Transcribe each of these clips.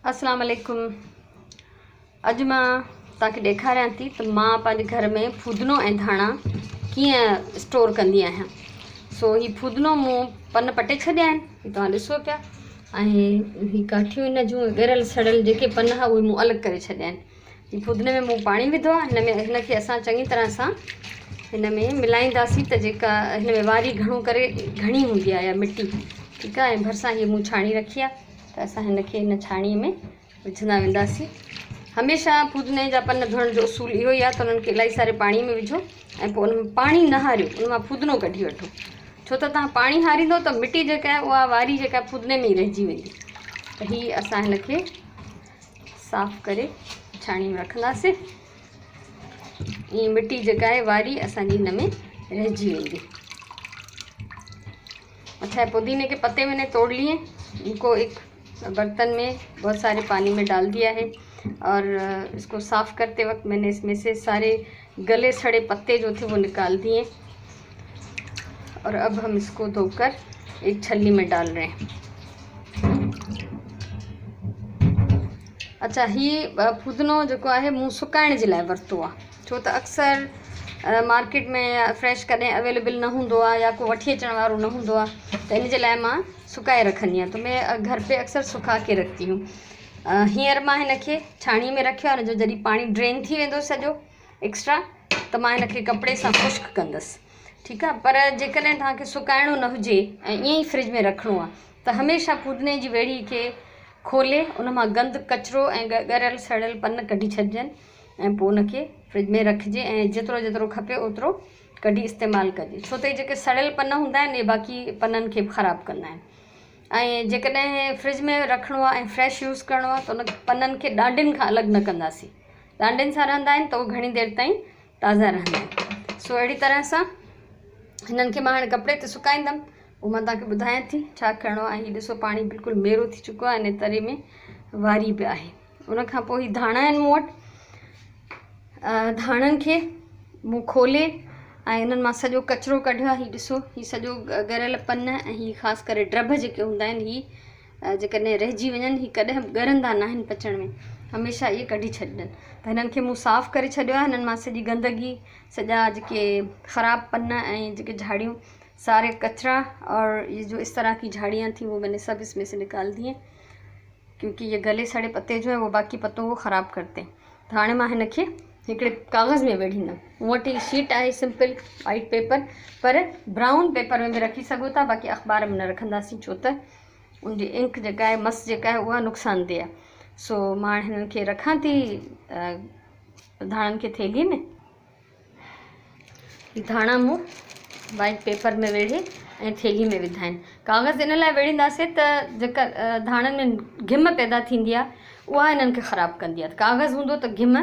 अस्सलाम वालेकुम। अॼु मां तव्हांखे ॾेखारियां थी त मां पंहिंजे घर में फुदनो ऐं धाणा कीअं स्टोर कंदी आहियां। सो ही फुदनो मूं पन पटे छॾिया आहिनि, ही तव्हां ॾिसो पिया। ऐं ही काठियूं इन जूं ॻरियल सड़ियल जेके पन हुआ उहे मूं अलॻि करे छॾिया आहिनि। ही फुदने में मूं पाणी विधो आहे। हिनखे असां चङी तरह सां हिन में मिलाईंदासीं त जेका हिन में वारी घणी हूंदी आहे या मिटी, ठीकु आहे। ऐं भरिसां हीअ मूं छाणी रखी आहे त असां हिनखे हिन छाणीअ में विझंदा वेंदासीं। हमेशह फुदने जा पन धोइण जो उसूल इहो ई आहे त उन्हनि खे इलाही सारे पाणीअ में विझो ऐं पोइ उन में पाणी न हारियो, उन मां फुदनो कढी वठो। छो त तव्हां पाणी हारींदो त मिटी जेका आहे उहा वारी जेका फुदने में ई रहिजी वेंदी। त हीअ असां हिनखे साफ़ु करे छाणी में रखंदासीं। ईअं मिटी जेका आहे वारी असांजी हिन में रहिजी वेंदी। अच्छा, पुदीने के पत्ते मैंने तोड़ लिए, इनको एक बर्तन में बहुत सारे पानी में डाल दिया है और इसको साफ़ करते वक्त मैंने इसमें से सारे गले सड़े पत्ते जो थे वो निकाल दिए और अब हम इसको धोकर एक छलनी में डाल रहे हैं। अच्छा, ही फुदनो जो है मूं सुकाइण जे लाइ वरितो आहे, छो त अक्सर मार्केट में फ्रेश कदें अवेलेबल न होंदो आहे या को वठी अचण वारो न होंदो आहे, त इन जे लाइ मां सुकाए रखंदी आहियां। तो मैं घर पे अक्सर सुखा के रखती हूँ। हींअर मां हिनखे छाणीअ में रखियो आहे। जो जॾहिं पाणी ड्रेन थी वेंदो सॼो एक्स्ट्रा त मां हिनखे कपिड़े सां खुश्क कंदसि, ठीकु आहे। पर जेकॾहिं तव्हांखे सुकाइणो न हुजे ऐं ईअं ई फ्रिज में रखिणो आहे त हमेशह फुदने जी वेड़ी खे खोले उन मां गंद कचिरो ऐं ॻरियल सड़ियल पन कढी छॾिजनि ऐं पोइ उनखे फ्रिज में रखिजे ऐं जेतिरो खपे ओतिरो कढी इस्तेमालु कजे। छो त जेके सड़ियल पन हूंदा आहिनि इहे बाक़ी पननि खे ख़राबु कंदा आहिनि। ऐं जेकॾहिं फ्रिज में रखिणो आहे ऐं फ्रेश यूज़ करिणो आहे त उन पननि खे ॾांडियुनि खां अलॻि न कंदासीं। ॾांडियुनि सां रहंदा आहिनि त उहे घणी देरि ताईं ताज़ा रहंदा आहिनि। सो अहिड़ी तरह सां हिननि खे मां हाणे कपिड़े ते सुकाईंदमि, उहो मां तव्हांखे ॿुधायां थी छा करिणो आहे। हीउ ॾिसो पाणी बिल्कुलु मेरो थी चुको आहे, इन तरे में वारी बि आहे। उनखां पोइ हीउ धाणा आहिनि मूं वटि। धाणनि खे मूं खोले ऐं हिननि मां सॼो कचिरो कढियो आहे। हीउ ॾिसो, हीउ सॼो ॻरियल पन ऐं हीउ ख़ासि करे ड्रब जेके हूंदा आहिनि, हीउ जेकॾहिं रहिजी वञनि, हीउ कॾहिं ॻरंदा न आहिनि पचण में, हमेशह इहे कढी छॾिजनि। त हिननि खे मूं साफ़ु करे छॾियो आहे। हिननि मां सॼी गंदगी, सॼा जेके ख़राबु पन ऐं जेके झाड़ियूं, सारे कचरा और ये जो इस तरह की झाड़ियाँ थी वो मैंने सब इसमें से निकाल दी हैं, क्योंकि ये गले सड़े पत्ते जो है वो बाकी पत्तों को ख़राब करते हैं। त हाणे मां हिनखे हिकिड़े कागज़ में वेढ़ींदमि। मूं वटि शीट आहे सिंपल वाइट पेपर, पर ब्राउन पेपर में बि रखी सघो था, बाक़ी अख़बार में न रखंदासीं छो त उनजी इंक जेका आहे, मस जेका आहे उहा नुक़सानदेह आहे। सो मां हिननि खे रखां थी धाणनि खे थेलीअ में। धाणा मूं वाइट पेपर में वेढ़े ऐं थेली में विधा आहिनि। कागज़ इन लाइ वेड़ींदासीं त जेका धाणनि में घिम पैदा थींदी आहे उहा हिननि खे ख़राबु कंदी आहे। कागज़ हूंदो त घिम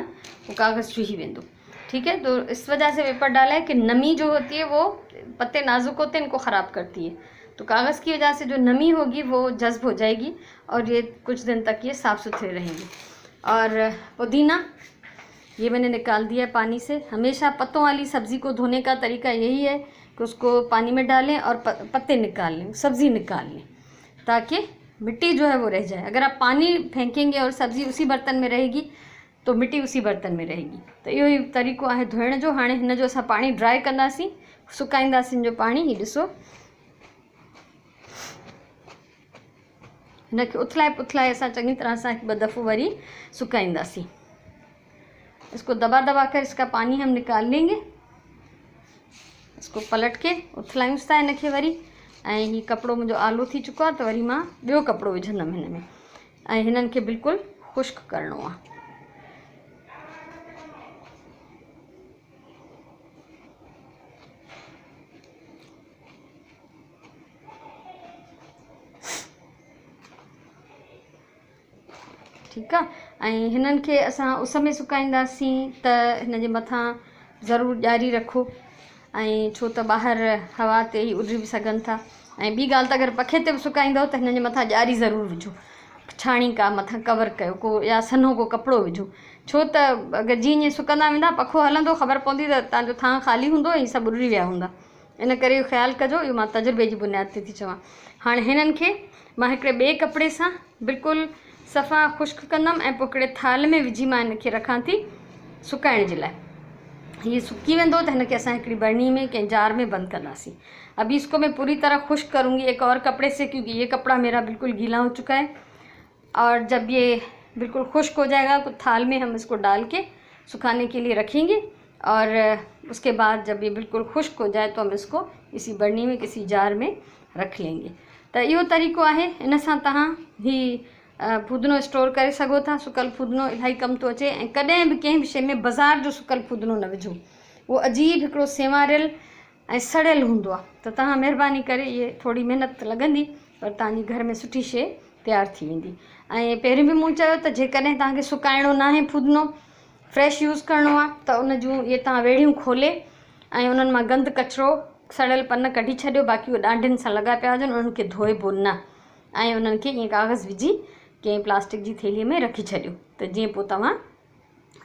वो कागज़ चुही वेंदो, ठीक है। तो इस वजह से पेपर डाला है कि नमी जो होती है वो पत्ते नाजुक होते हैं, इनको ख़राब करती है। तो कागज़ की वजह से जो नमी होगी वो जज़्ब हो जाएगी और ये कुछ दिन तक ये साफ़ सुथरे रहेंगे। और पुदीना ये मैंने निकाल दिया है पानी से। हमेशा पत्तों वाली सब्ज़ी को धोने का तरीका यही है कि उसको पानी में डालें और पत्ते निकाल लें, सब्ज़ी निकाल लें, ताकि मिट्टी जो है वो रह जाए। अगर आप पानी फेंकेंगे और सब्ज़ी उसी बर्तन में रहेगी तो मिट्टी उसी बर्तन में रहेगी। तो इहो ई तरीक़ो आहे धोइण जो। हाणे हिन जो असां पाणी ड्राई कंदासीं, सुकाईंदासीं जो पाणी। हीउ ॾिसो, हिनखे उथलाए पुथलाए असां चङी तरह सां हिकु ॿ दफ़ो वरी सुकाईंदासीं। इसको दबा दबा कर इसका पानी हम निकाल लेंगे। इसको पलट के उथलायूंसि था हिनखे वरी। ऐं हीउ कपिड़ो मुंहिंजो आलो थी चुको आहे त वरी मां ॿियो कपिड़ो विझंदमि हिन में ऐं हिननि खे बिल्कुलु खुश्क करिणो आहे। ठीकु आहे। ऐं हिननि खे असां उस में सुकाईंदासीं त हिन जे मथां ज़रूरु ॾियारी रखो, ऐं छो त ॿाहिरि हवा ते ई उॾी बि सघनि था। ऐं ॿी ॻाल्हि त अगरि पखे ते बि सुकाईंदव त हिन जे मथां ॾियारी ज़रूरु विझो, छाणी का मथां कवर कयो को या सन्हो को कपिड़ो विझो। छो त अगरि जीअं जीअं सुकंदा वेंदा पखो हलंदो, ख़बर पवंदी त तव्हांजो थां ख़ाली हूंदो ऐं सभु उॾी विया हूंदा। इन करे इहो ख़्यालु कजो। इहो मां तजुर्बे जी बुनियाद ते थी चवां। हाणे हिननि खे मां हिकिड़े ॿिए कपिड़े सां बिल्कुलु सफ़ा ख़ुश्क कंदमि ऐं पोइ हिकिड़े थाल में विझी मां हिनखे रखां थी सुकाइण जे लाइ। ये सुकी वेंदो तो इनके असां हिकिड़ी बरनी में कंहिं जार में बंद कंदासीं। अभी इसको मैं पूरी तरह खुश्क करूँगी एक और कपड़े से, क्योंकि ये कपड़ा मेरा बिल्कुल गीला हो चुका है। और जब ये बिल्कुल खुश्क हो जाएगा तो थाल में हम इसको डाल के सुखाने के लिए रखेंगे, और उसके बाद जब ये बिल्कुल खुश्क हो जाए तो हम इसको इसी बरनी में किसी जार में रख लेंगे। तो इहो तरीक़ो आहे, इन सां तव्हां ही फूदनो स्टोर करे सघो था। सुकल फूदनो इलाही कम थो अचे। ऐं कॾहिं बि कंहिं बि शइ में बाज़ार जो सुकल फूदनो न विझो, उहो अजीब हिकिड़ो सेवारियल ऐं सड़ियल हूंदो आहे। त तव्हां महिरबानी करे, इहे थोरी महिनत लॻंदी पर तव्हांजी घर में सुठी शइ तयारु थी वेंदी। ऐं पहिरियों बि मूं चयो त जेकॾहिं तव्हांखे सुकाइणो न आहे फूदनो, फ्रेश यूज़ करिणो आहे, त उन जूं इहे तव्हां वेड़ियूं खोले ऐं उन्हनि मां गंद कचिरो सड़ियल पन कढी छॾियो, बाक़ी उहे ॾांढियुनि सां लॻा पिया हुजनि, उन्हनि खे धोइबो न, ऐं उन्हनि खे ईअं कागज़ विझी कंहिं प्लास्टिक जी थैलीअ में रखी छॾियो, त जीअं पोइ तव्हां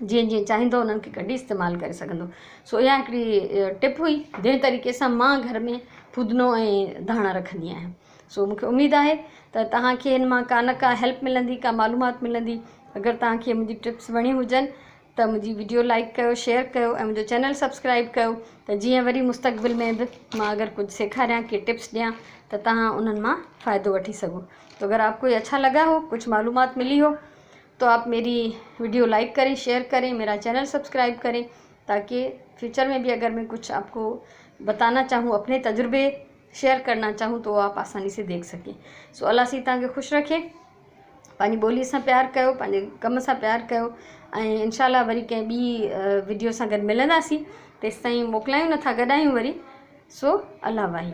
जीअं जीअं चाहींदो उन्हनि खे कढी इस्तेमालु करे सघंदो। सो इहा हिकिड़ी टिप हुई, जंहिं तरीक़े सां मां घर में फूदनो ऐं धाणा रखंदी आहियां। सो मूंखे उमेदु आहे त तव्हांखे हिन मां का न का हेल्प मिलंदी, का मालूमात मिलंदी। अगरि तव्हांखे मुंहिंजी टिप्स वणियूं हुजनि त मुंहिंजी वीडियो लाइक कयो, शेयर कयो ऐं मुंहिंजो चैनल सब्सक्राइब कयो, त जीअं वरी मुस्तक़बिल में बि मां अगरि कुछ सेखारियां कि टिप्स ॾियां त तव्हां उन्हनि मां फ़ाइदो वठी सघो। तो अगर आपको ये अच्छा लगा हो, कुछ मालूमात मिली हो, तो आप मेरी वीडियो लाइक करें, शेयर करें, मेरा चैनल सब्सक्राइब करें, ताकि फ्यूचर में भी अगर मैं कुछ आपको बताना चाहूँ, अपने तजुर्बे शेयर करना चाहूँ, तो आप आसानी से देख सकें। सो अल्लाह सी तव्हांखे ख़ुशि रखे, पंहिंजी ॿोली सां प्यार कयो, पंहिंजे कम सां प्यार कयो, ऐं इंशाल्लाह वरी कंहिं ॿी वीडियो सां गॾु मिलंदासीं। तेसिताईं मोकिलायूं नथा, गॾायूं वरी। सो अल्लाह वाही।